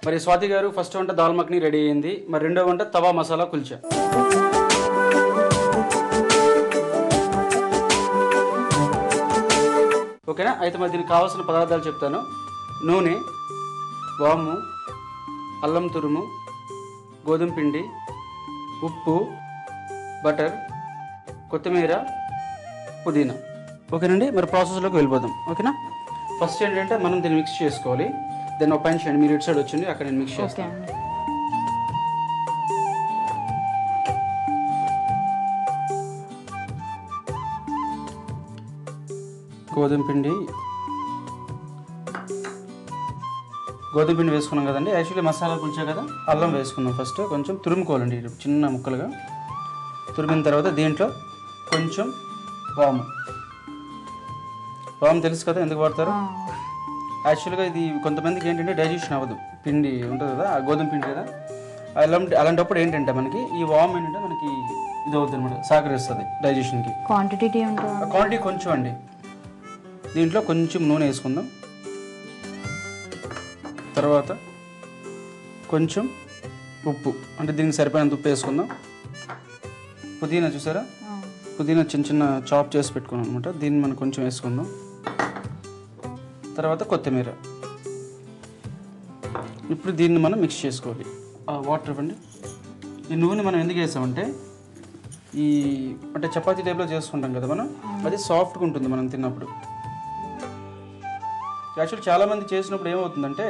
మరి స్వాతి గారు ఫస్ట్ వంట దాల్ మఖని రెడీ అయింది. మరి రెండో వంట తవా మసాలా కుల్చా. ఓకేనా? అయితే మరి దీనికి కావాల్సిన పదార్థాలు చెప్తాను. నూనె, వాము, అల్లం తురుము, గోధుమ పిండి, ఉప్పు, బటర్, కొత్తిమీర, పుదీనా. ఓకేనండి. మరి ప్రాసెస్లోకి వెళ్ళిపోదాం. ఓకేనా? ఫస్ట్ ఏంటంటే మనం దీన్ని మిక్స్ చేసుకోవాలి. దాన్ని ఒక పైన చేయండి. మీరు ఇటు సైడ్ వచ్చింది, అక్కడ నేను మిక్స్ చేస్తాను. గోధుమ పిండి వేసుకున్నాం కదండి. యాక్చువల్లీ మసాలా కొంచెం కదా, అల్లం వేసుకున్నాం. ఫస్ట్ కొంచెం తురుముకోవాలండి చిన్న ముక్కలుగా. తురిమిన తర్వాత దీంట్లో కొంచెం వాము తెలుసు కదా ఎందుకు వాడతారు. యాక్చువల్గా ఇది కొంతమందికి ఏంటంటే డైజెషన్ అవ్వదు. పిండి ఉంటుంది కదా, ఆ గోధుమ పిండి కదా, అలాంటప్పుడు ఏంటంటే మనకి ఈ వామ్ ఏంటంటే మనకి ఇది అవుతుంది అనమాట, సహకరిస్తుంది డైజెషన్కి. క్వాంటిటీ కొంచెం అండి. దీంట్లో కొంచెం నూనె వేసుకుందాం. తర్వాత కొంచెం ఉప్పు, అంటే దీనికి సరిపోయినంత ఉప్పు వేసుకుందాం. పుదీనా చూసారా, పుదీనా చిన్న చిన్న చాప్ చేసి పెట్టుకున్నాం అనమాట. దీన్ని మనం కొంచెం వేసుకుందాం. తర్వాత కొత్తిమీర. ఇప్పుడు దీన్ని మనం మిక్స్ చేసుకోవాలి. వాటర్ ఇవ్వండి. ఈ నూనె మనం ఎందుకు వేసామంటే అంటే చపాతీ టైప్లో చేసుకుంటాం కదా మనం, అది సాఫ్ట్గా ఉంటుంది మనం తిన్నప్పుడు. యాక్చువల్ చాలామంది చేసినప్పుడు ఏమవుతుందంటే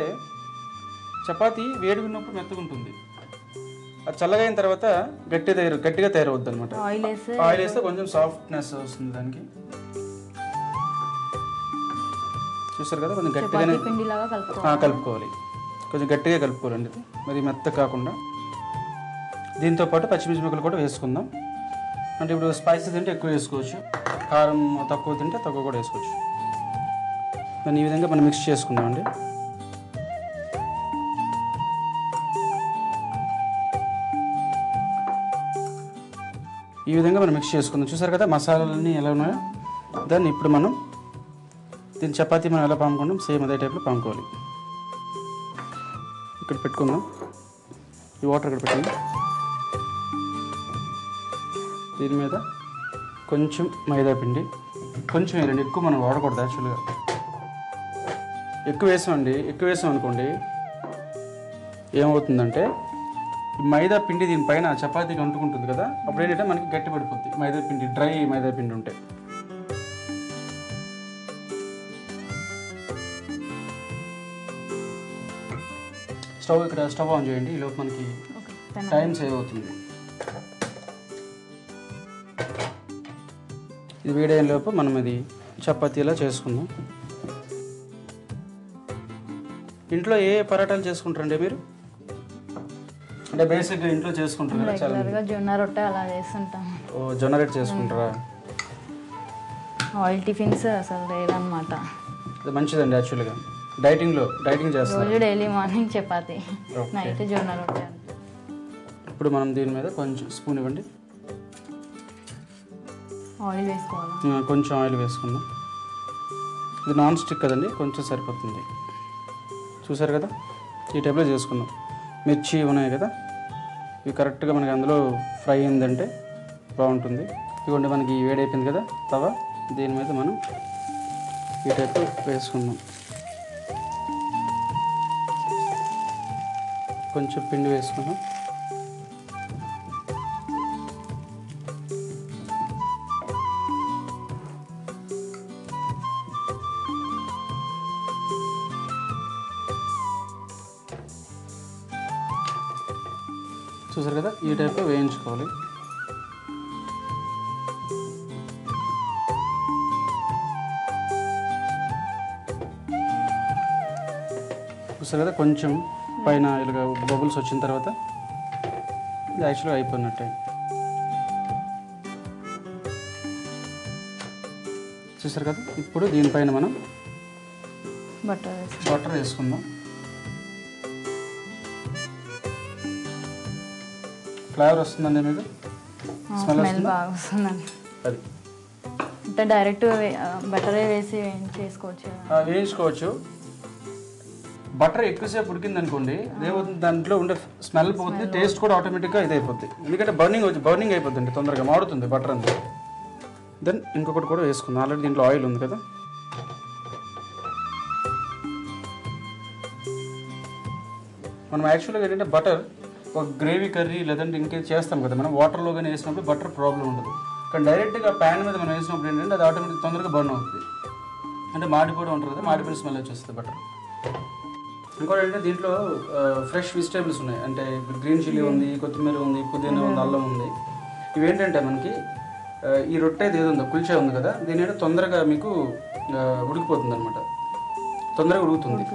చపాతీ వేడిగా ఉన్నప్పుడు మెత్తగా ఉంటుంది, అది చల్లగా అయిన తర్వాత గట్టిగా తయారవుద్ది అనమాట. ఆయిల్ వేస్తే కొంచెం సాఫ్ట్నెస్ వస్తుంది దానికి. చూస్తారు కదా, కొంచెం గట్టిగానే కలుపుకోవాలి. కొంచెం గట్టిగా కలుపుకోవాలండి ఇది, మరి మెత్త కాకుండా. దీంతోపాటు పచ్చిమిర్చి ముక్కలు కూడా వేసుకుందాం. అంటే ఇప్పుడు స్పైసెస్ తింటే ఎక్కువ వేసుకోవచ్చు, కారం తక్కువ తింటే తక్కువ కూడా వేసుకోవచ్చు. దాన్ని ఈ విధంగా మనం మిక్స్ చేసుకుందామండి. ఈ విధంగా మనం మిక్స్ చేసుకుందాం. చూసారు కదా మసాలాలన్నీ ఎలా ఉన్నాయో. దాన్ని ఇప్పుడు మనం దీని చపాతీ మనం ఎలా పాముకుంటాం సేమ్ అదే టైప్లో పాముకోవాలి. ఇక్కడ పెట్టుకుందాం. ఈ వాటర్ ఇక్కడ పెట్టుకుందాం. దీని మీద కొంచెం మైదా పిండి, కొంచెం వేయండి, ఎక్కువ మనం వాడకూడదు. యాక్చువల్గా ఎక్కువ వేసాం అనుకోండి ఏమవుతుందంటే మైదా పిండి దీనిపైన చపాతీకి అంటుకుంటుంది కదా, అప్పుడు ఏంటంటే మనకి గట్టి పడిపోద్ది. మైదా పిండి డ్రై మైదా పిండి ఉంటే. స్టవ్ ఆన్ చేయండి. ఈలోపు మనకి టైం సేవ్ అవుతుంది. ఇది వేడైన లోపు మనం ఇది చపాతీలా చేసుకుందాం. ఇంట్లో ఏ పరాటాలు చేసుకుంటారండి మీరు? అంటే బేసిక్గా ఇంట్లో చేసుకుంటారు కదా చాలా. జొన్న రొట్టె అలా చేస్తుంటాం. జొన్న రొట్టె చేసుకుంటారా? ఆయిల్ టిఫిన్స్ అసలు లేదన్నమాట. అది మంచిదండి. యాక్చువల్గా డైటింగ్ చేస్తారు. రోజు డైలీ మార్నింగ్ చపాతీ, నైట్ జొన్న రొట్టె. ఇప్పుడు మనం దీని మీద కొంచెం స్పూన్ ఇవ్వండి. ఆయిల్ వేసుకోవాలి. కొంచెం ఆయిల్ వేసుకుందాం. ఇది నాన్ స్టిక్ కదండి, కొంచెం సరిపోతుంది. చూసారు కదా, ఈ టైప్లో చేసుకుందాం. మిర్చి ఉన్నాయి కదా, ఇవి కరెక్ట్గా మనకి అందులో ఫ్రై అయిందంటే బాగుంటుంది. ఇదిగోండి మనకి వేడైపోయింది కదా తవా, దీని మీద మనం ఈ టైప్ వేసుకుందాం. కొంచెం పిండి వేసుకుందాం. చూసారు కదా, ఈ టైప్లో వేయించుకోవాలి. చూసారు కదా, కొంచెం పైన ఇలాగ బబుల్స్ వచ్చిన తర్వాత ఇది యాక్చువల్గా అయిపోయినట్టే. చూసారు కదా, ఇప్పుడు దీనిపైన మనం బటర్ వేసుకుందాం. ఫ్లేవర్ వస్తుందండి మీకు? స్మెల్ బాగా వస్తుందండి. అది అంటే డైరెక్ట్ బటరే వేసి వేయించుకోవచ్చు. బటర్ ఎక్కువసేపు ఉడికింది అనుకోండి ఏమవుతుంది, దాంట్లో ఉండే స్మెల్ పోతుంది, టేస్ట్ కూడా ఆటోమేటిక్గా ఇది అయిపోద్ది. ఎందుకంటే బర్నింగ్ అయిపోతుంది, తొందరగా మాడుతుంది బటర్ అంతా. దెన్ ఇంకొకటి కూడా వేసుకుందాం, ఆల్రెడీ దీంట్లో ఆయిల్ ఉంది కదా. మనం యాక్చువల్గా ఏంటంటే బటర్ ఒక గ్రేవీ కర్రీ లేదంటే ఇంకేం చేస్తాం కదా మనం, వాటర్లో కానీ వేసినప్పుడు బటర్ ప్రాబ్లం ఉండదు. కానీ డైరెక్ట్గా ప్యాన్ మీద మనం వేసినప్పుడు ఏంటంటే అది ఆటోమేటిక్ తొందరగా బర్న్ అవుతుంది, అంటే మాడిపోవడం ఉంటుంది కదా, మాడిపోయిన స్మెల్ వచ్చేస్తుంది బటర్. ఇంకోటి ఏంటంటే దీంట్లో ఫ్రెష్ వెజిటేబుల్స్ ఉన్నాయి, అంటే గ్రీన్ చిల్లీ ఉంది, కొత్తిమీర ఉంది, పుదీనా ఉంది, అల్లం ఉంది. ఇవేంటంటే మనకి ఈ రొట్టె ఏది ఉందో కుల్చా ఉంది కదా, దీని ఏంటంటే తొందరగా మీకు ఉడికిపోతుంది అనమాట, తొందరగా ఉడుకుతుంది.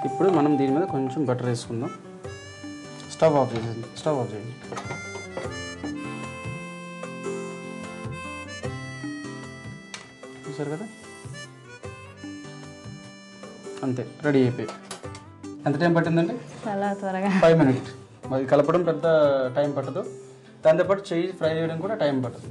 ఇప్పుడు మనం దీని మీద కొంచెం బటర్ వేసుకుందాం. స్టవ్ ఆఫ్ చేయండి. చూసారు కదా, అంతే రెడీ అయిపోయి. ఎంత టైం పట్టిందండి? చాలా త్వరగా 5 minutes. మరి కలపడం పెద్ద టైం పట్టదు, దాంతోపాటు చెయ్యి ఫ్రై చేయడం కూడా టైం పట్టదు.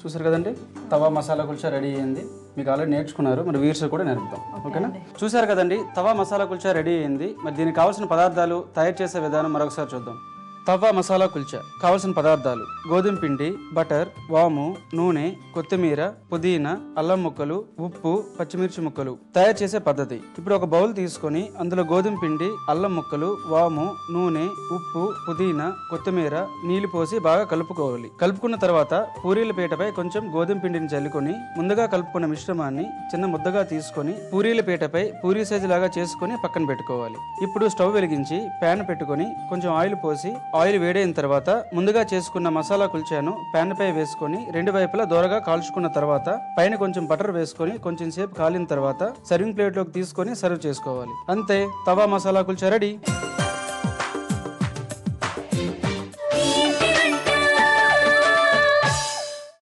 చూసారు కదండి, తవా మసాలా కుల్చా రెడీ అయ్యింది. మీకు ఆల్రెడీ నేర్చుకున్నారు, మరి వీర్స్ కూడా నేర్పుతాం. ఓకేనా? చూసారు కదండి, తవా మసాలా కుల్చా రెడీ అయ్యింది. మరి దీనికి కావాల్సిన పదార్థాలు, తయారు చేసే విధానం మరొకసారి చూద్దాం. తవా మసాలా కుల్చా కావాల్సిన పదార్థాలు: గోధుమ పిండి, బటర్, వాము, నూనె, కొత్తిమీర, పుదీనా, అల్లం ముక్కలు, ఉప్పు, పచ్చిమిర్చి ముక్కలు. తయారు చేసే పద్ధతి: ఇప్పుడు ఒక బౌల్ తీసుకొని అందులో గోధుమ పిండి, అల్లం ముక్కలు, వాము, నూనె, ఉప్పు, పుదీనా, కొత్తిమీర, నీళ్లు పోసి బాగా కలుపుకోవాలి. కలుపుకున్న తర్వాత పూరీల పీటపై కొంచెం గోధుమ పిండిని చల్లుకొని ముందుగా కలుపుకున్న మిశ్రమాన్ని చిన్న ముద్దగా తీసుకొని పూరీల పీటపై పూరీ సైజు లాగా చేసుకుని పక్కన పెట్టుకోవాలి. ఇప్పుడు స్టవ్ వెలిగించి ప్యాన్ పెట్టుకొని కొంచెం ఆయిల్ పోసి, ఆయిల్ వేడైన తర్వాత ముందుగా చేసుకున్న మసాలా కుల్చాను ప్యాన్ పై వేసుకొని 2 వైపులా దోరగా కాల్చుకున్న తర్వాత పైన కొంచెం బటర్ వేసుకొని కొంచెం సేపు కాలిన తర్వాత సర్వింగ్ ప్లేట్ లోకి తీసుకొని సర్వ్ చేసుకోవాలి. అంతే, తవా మసాలా కుల్చా రెడీ.